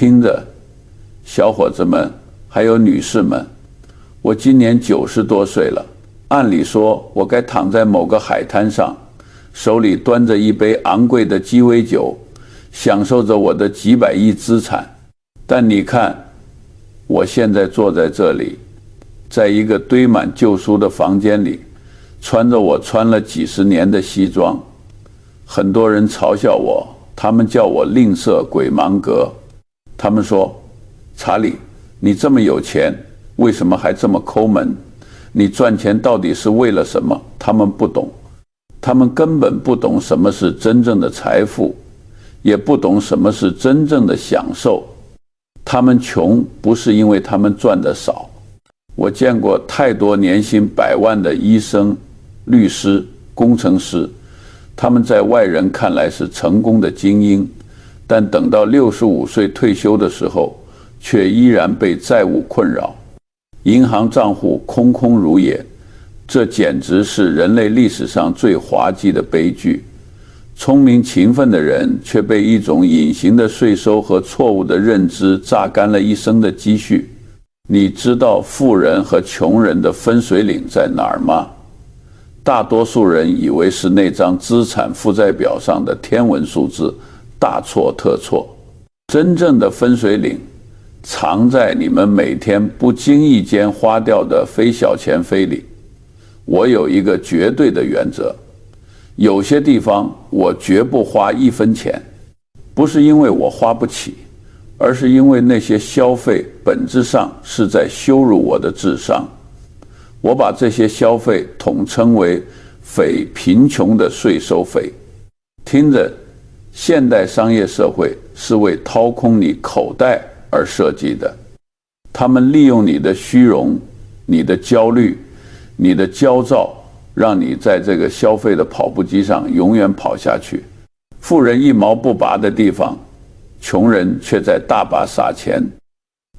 听着，小伙子们，还有女士们，我今年90多岁了，按理说我该躺在某个海滩上，手里端着一杯昂贵的鸡尾酒，享受着我的几百亿资产。但你看，我现在坐在这里，在一个堆满旧书的房间里，穿着我穿了几十年的西装。很多人嘲笑我，他们叫我吝啬鬼芒格。他们说，查理，你这么有钱，为什么还这么抠门？你赚钱到底是为了什么？他们不懂，他们根本不懂什么是真正的财富，也不懂什么是真正的享受。他们穷不是因为他们赚得少。我见过太多年薪100万的医生、律师、工程师，他们在外人看来是成功的精英，但等到65岁退休的时候，却依然被债务困扰，银行账户空空如也。这简直是人类历史上最滑稽的悲剧。聪明勤奋的人却被一种隐形的税收和错误的认知榨干了一生的积蓄。你知道富人和穷人的分水岭在哪儿吗？大多数人以为是那张资产负债表上的天文数字，大错特错。真正的分水岭藏在你们每天不经意间花掉的非小钱非里。我有一个绝对的原则，有些地方我绝不花1分钱，不是因为我花不起，而是因为那些消费本质上是在羞辱我的智商。我把这些消费统称为匪贫穷的税收费。听着，现代商业社会是为掏空你口袋而设计的。他们利用你的虚荣、你的焦虑、你的焦躁，让你在这个消费的跑步机上永远跑下去。富人一毛不拔的地方，穷人却在大把撒钱。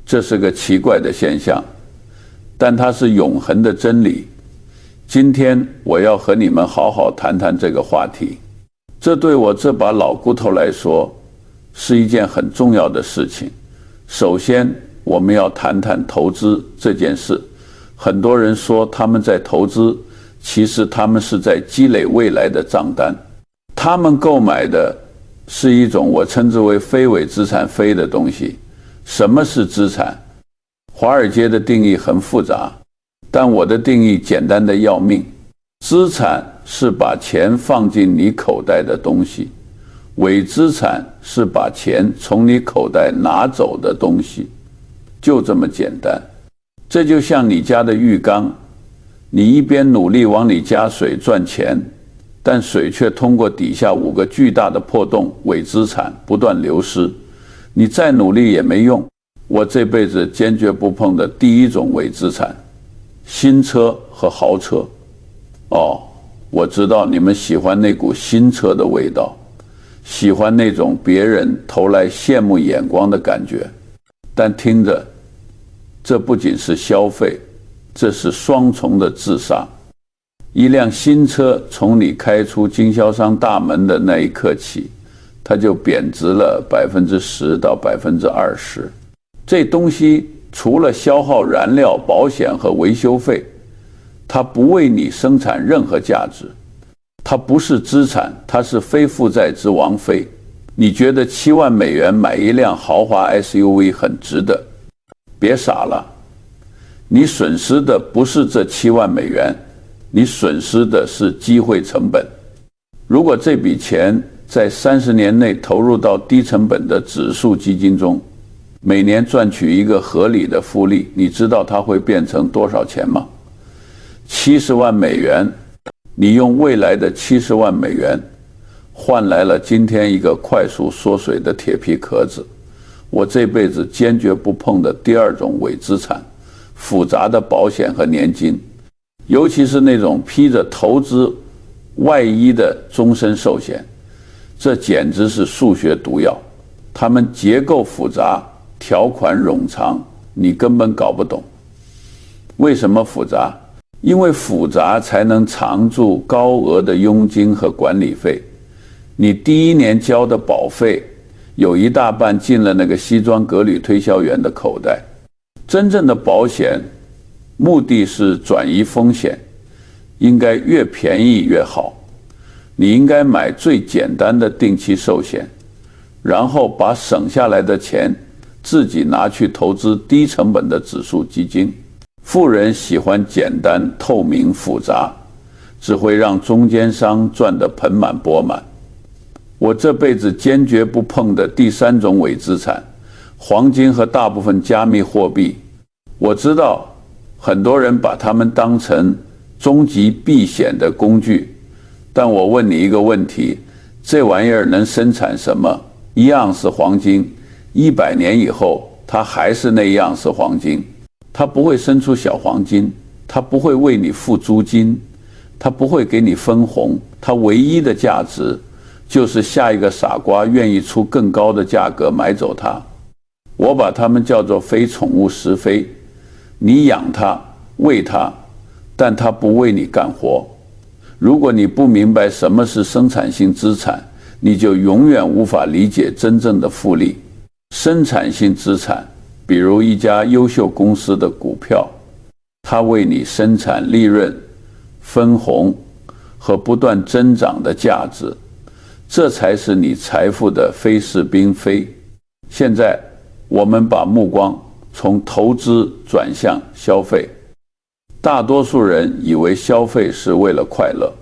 这是个奇怪的现象，但它是永恒的真理。今天我要和你们好好谈谈这个话题。这对我这把老骨头来说是一件很重要的事情。首先，我们要谈谈投资这件事。很多人说他们在投资，其实他们是在积累未来的账单。他们购买的是一种我称之为非伪资产非的东西。什么是资产？华尔街的定义很复杂，但我的定义简单的要命。资产是把钱放进你口袋的东西，伪资产是把钱从你口袋拿走的东西，就这么简单。这就像你家的浴缸，你一边努力往里加水赚钱，但水却通过底下5个巨大的破洞，伪资产不断流失，你再努力也没用。我这辈子坚决不碰的第一种伪资产，新车和豪车。我知道你们喜欢那股新车的味道，喜欢那种别人投来羡慕眼光的感觉，但听着，这不仅是消费，这是双重的自杀。一辆新车从你开出经销商大门的那一刻起，它就贬值了10%到20%。这东西除了消耗燃料、保险和维修费，它不为你生产任何价值。它不是资产，它是非负债之王妃。你觉得7万美元买一辆豪华 SUV 很值得？别傻了，你损失的不是这7万美元，你损失的是机会成本。如果这笔钱在30年内投入到低成本的指数基金中，每年赚取一个合理的复利，你知道它会变成多少钱吗？70万美元，你用未来的70万美元换来了今天一个快速缩水的铁皮壳子。我这辈子坚决不碰的第二种伪资产，复杂的保险和年金，尤其是那种披着投资外衣的终身寿险，这简直是数学毒药。它们结构复杂，条款冗长，你根本搞不懂。为什么复杂？因为复杂才能藏住高额的佣金和管理费。你第1年交的保费有一大半进了那个西装革履推销员的口袋。真正的保险目的是转移风险，应该越便宜越好。你应该买最简单的定期寿险，然后把省下来的钱自己拿去投资低成本的指数基金。富人喜欢简单、透明、复杂，只会让中间商赚得盆满钵满。我这辈子坚决不碰的第三种伪资产，黄金和大部分加密货币。我知道很多人把它们当成终极避险的工具，但我问你一个问题，这玩意儿能生产什么？1盎司黄金，100年以后它还是那1盎司黄金，它不会生出小黄金，它不会为你付租金，它不会给你分红，它唯一的价值就是下一个傻瓜愿意出更高的价格买走它。我把它们叫做非宠物食非，你养它喂它，但它不为你干活。如果你不明白什么是生产性资产，你就永远无法理解真正的复利。生产性资产，比如一家优秀公司的股票，它为你生产利润、分红和不断增长的价值，这才是你财富的非是并非。现在我们把目光从投资转向消费。大多数人以为消费是为了快乐，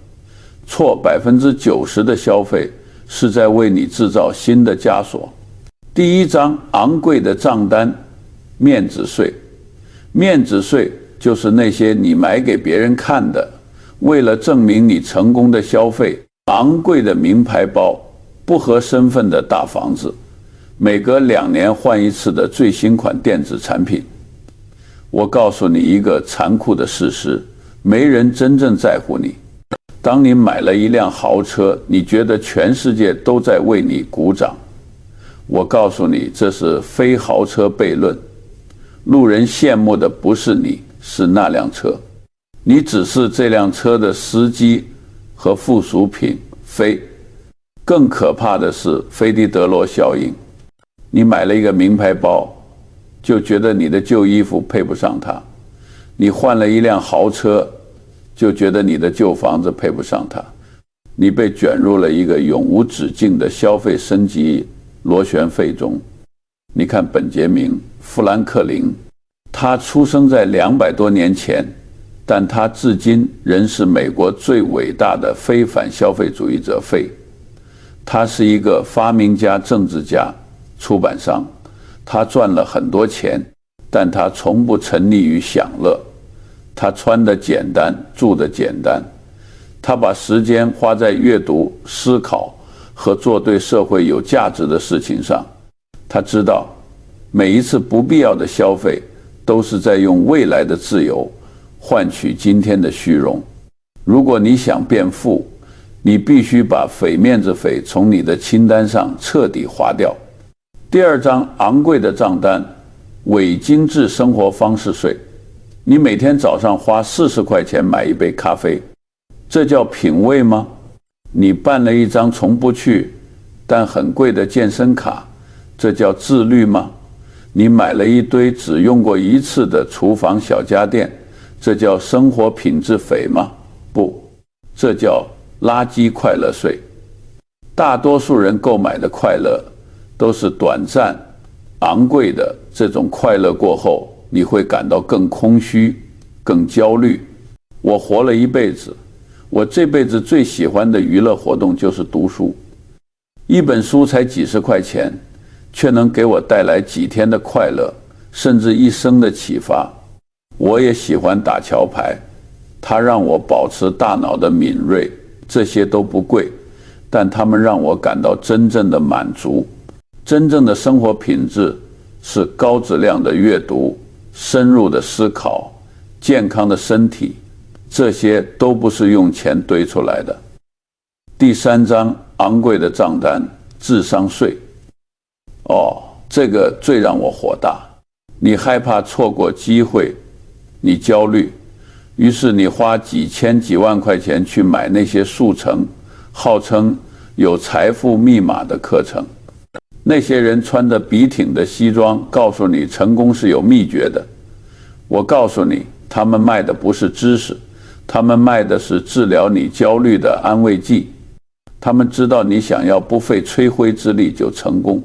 错，90%的消费是在为你制造新的枷锁。第一张昂贵的账单，面子税。面子税就是那些你买给别人看的，为了证明你成功的消费，昂贵的名牌包，不合身份的大房子，每隔2年换一次的最新款电子产品。我告诉你一个残酷的事实，没人真正在乎你。当你买了一辆豪车，你觉得全世界都在为你鼓掌。我告诉你，这是非豪车悖论。路人羡慕的不是你，是那辆车。你只是这辆车的司机和附属品，非。更可怕的是菲迪德罗效应。你买了一个名牌包，就觉得你的旧衣服配不上它；你换了一辆豪车，就觉得你的旧房子配不上它。你被卷入了一个永无止境的消费升级螺旋费中。你看本杰明·富兰克林，他出生在200多年前，但他至今仍是美国最伟大的非反消费主义者非。他是一个发明家、政治家、出版商，他赚了很多钱，但他从不沉溺于享乐。他穿得简单，住得简单，他把时间花在阅读、思考和做对社会有价值的事情上。他知道每一次不必要的消费都是在用未来的自由换取今天的虚荣。如果你想变富，你必须把匪面子匪从你的清单上彻底划掉。第二张昂贵的账单，伪精致生活方式税。你每天早上花40块钱买一杯咖啡，这叫品味吗？你办了一张从不去但很贵的健身卡，这叫自律吗？你买了一堆只用过一次的厨房小家电，这叫生活品质匪吗？不，这叫垃圾快乐税。大多数人购买的快乐都是短暂、昂贵的，这种快乐过后，你会感到更空虚、更焦虑。我活了一辈子，我这辈子最喜欢的娱乐活动就是读书。一本书才几十块钱，却能给我带来几天的快乐，甚至一生的启发。我也喜欢打桥牌，它让我保持大脑的敏锐。这些都不贵，但它们让我感到真正的满足。真正的生活品质是高质量的阅读、深入的思考、健康的身体，这些都不是用钱堆出来的。第三张昂贵的账单，智商税。这个最让我火大。你害怕错过机会，你焦虑，于是你花几千几万块钱去买那些速成、号称有财富密码的课程。那些人穿着笔挺的西装，告诉你成功是有秘诀的。我告诉你，他们卖的不是知识，他们卖的是治疗你焦虑的安慰剂。他们知道你想要不费吹灰之力就成功，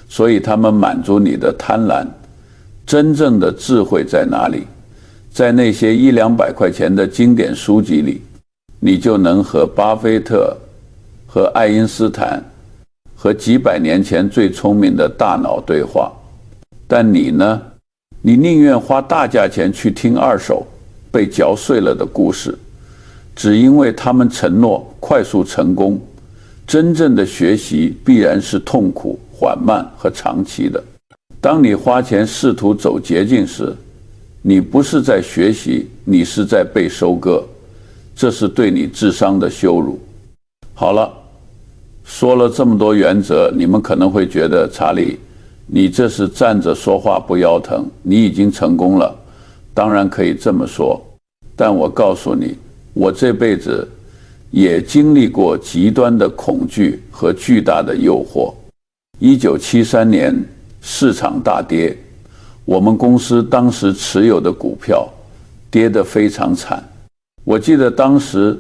所以他们满足你的贪婪。真正的智慧在哪里？在那些100-200块钱的经典书籍里，你就能和巴菲特、和爱因斯坦、和几百年前最聪明的大脑对话。但你呢？你宁愿花大价钱去听二手被嚼碎了的故事，只因为他们承诺快速成功。真正的学习必然是痛苦、缓慢和长期的。当你花钱试图走捷径时，你不是在学习，你是在被收割，这是对你智商的羞辱。好了，说了这么多原则，你们可能会觉得查理，你这是站着说话不腰疼，你已经成功了。当然可以这么说，但我告诉你，我这辈子也经历过极端的恐惧和巨大的诱惑。1973年市场大跌，我们公司当时持有的股票跌得非常惨。我记得当时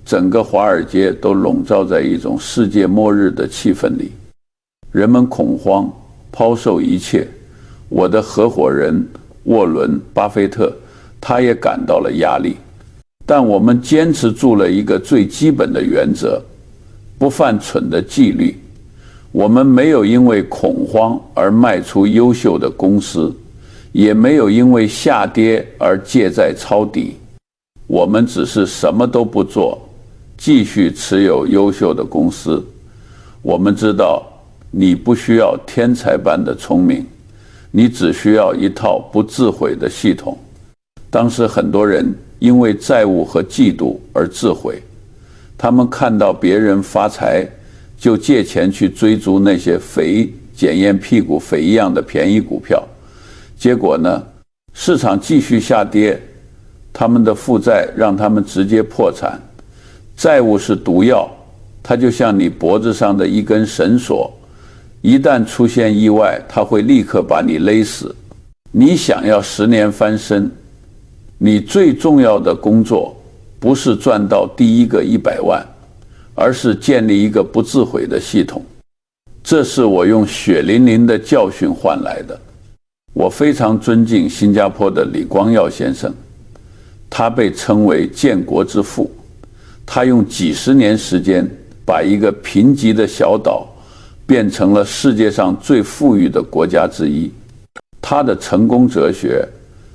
整个华尔街都笼罩在一种世界末日的气氛里，人们恐慌，抛售一切。我的合伙人沃伦·巴菲特，他也感到了压力。但我们坚持住了一个最基本的原则：不犯蠢的纪律。我们没有因为恐慌而卖出优秀的公司，也没有因为下跌而借债抄底。我们只是什么都不做，继续持有优秀的公司。我们知道你不需要天才般的聪明，你只需要一套不自毁的系统。当时很多人因为债务和嫉妒而自毁，他们看到别人发财，就借钱去追逐那些检验屁股肥一样的便宜股票。结果呢，市场继续下跌，他们的负债让他们直接破产。债务是毒药，它就像你脖子上的一根绳索，一旦出现意外，它会立刻把你勒死。你想要10年翻身，你最重要的工作不是赚到第一个100万，而是建立一个不自毁的系统。这是我用血淋淋的教训换来的。我非常尊敬新加坡的李光耀先生，他被称为建国之父。他用几十年时间把一个贫瘠的小岛变成了世界上最富裕的国家之一。他的成功哲学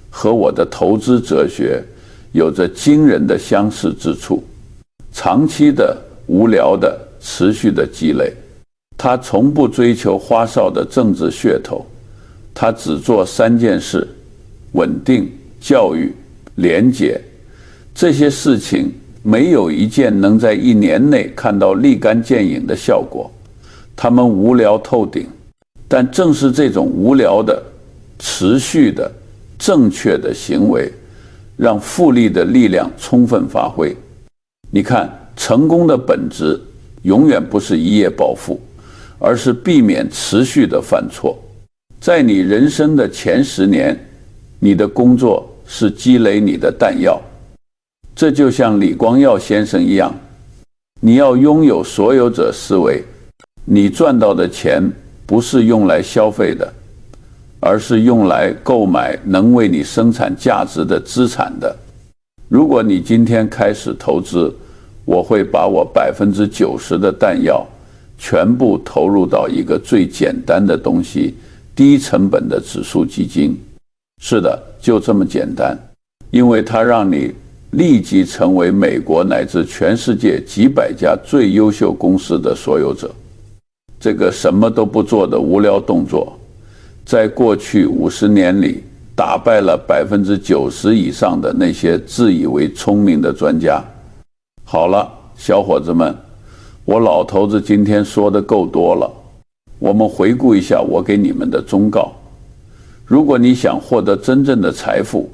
和我的投资哲学有着惊人的相似之处：长期的、无聊的、持续的积累。他从不追求花哨的政治噱头，他只做3件事：稳定、教育、廉洁。这些事情没有一件能在1年内看到立竿见影的效果，他们无聊透顶。但正是这种无聊的、持续的、正确的行为，让复利的力量充分发挥。你看，成功的本质永远不是一夜暴富，而是避免持续的犯错。在你人生的前10年，你的工作是积累你的弹药。这就像李光耀先生一样，你要拥有所有者思维。你赚到的钱不是用来消费的，而是用来购买能为你生产价值的资产的。如果你今天开始投资，我会把我90%的弹药全部投入到一个最简单的东西，低成本的指数基金。是的，就这么简单，因为它让你立即成为美国乃至全世界几百家最优秀公司的所有者。这个什么都不做的无聊动作，在过去50年里打败了90%以上的那些自以为聪明的专家。好了，小伙子们，我老头子今天说的够多了，我们回顾一下我给你们的忠告。如果你想获得真正的财富，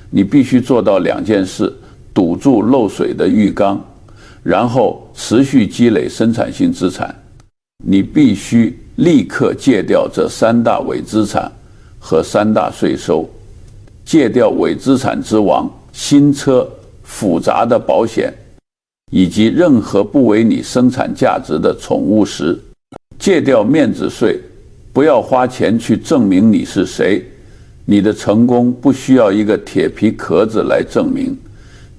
你必须做到2件事：堵住漏水的浴缸，然后持续积累生产性资产。你必须立刻戒掉这三大伪资产和三大税收，戒掉伪资产之王、新车、复杂的保险，以及任何不为你生产价值的宠物食，戒掉面子税，不要花钱去证明你是谁，你的成功不需要一个铁皮壳子来证明，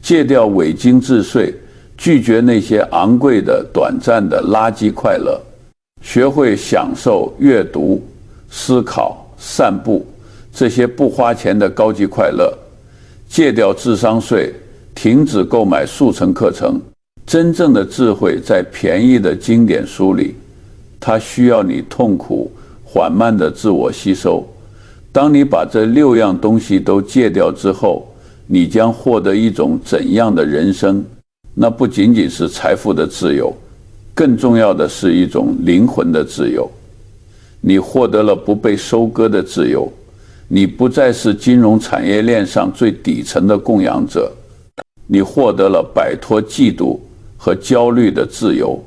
戒掉伪精致税，拒绝那些昂贵的、短暂的垃圾快乐，学会享受阅读、思考、散步这些不花钱的高级快乐，戒掉智商税，停止购买速成课程。真正的智慧在便宜的经典书里，它需要你痛苦缓慢的自我吸收。当你把这6样东西都戒掉之后，你将获得一种怎样的人生？那不仅仅是财富的自由，更重要的是一种灵魂的自由。你获得了不被收割的自由，你不再是金融产业链上最底层的供养者，你获得了摆脱嫉妒和焦虑的自由，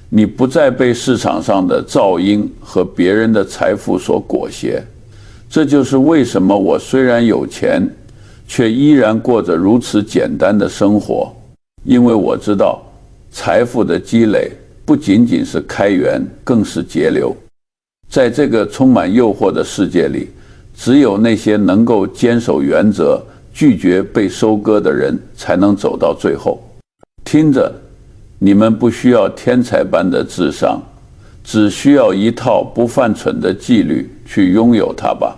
你不再被市场上的噪音和别人的财富所裹挟。这就是为什么我虽然有钱，却依然过着如此简单的生活，因为我知道财富的积累不仅仅是开源，更是节流。在这个充满诱惑的世界里，只有那些能够坚守原则、拒绝被收割的人才能走到最后。听着，你们不需要天才般的智商，只需要一套不犯蠢的纪律去拥有它吧。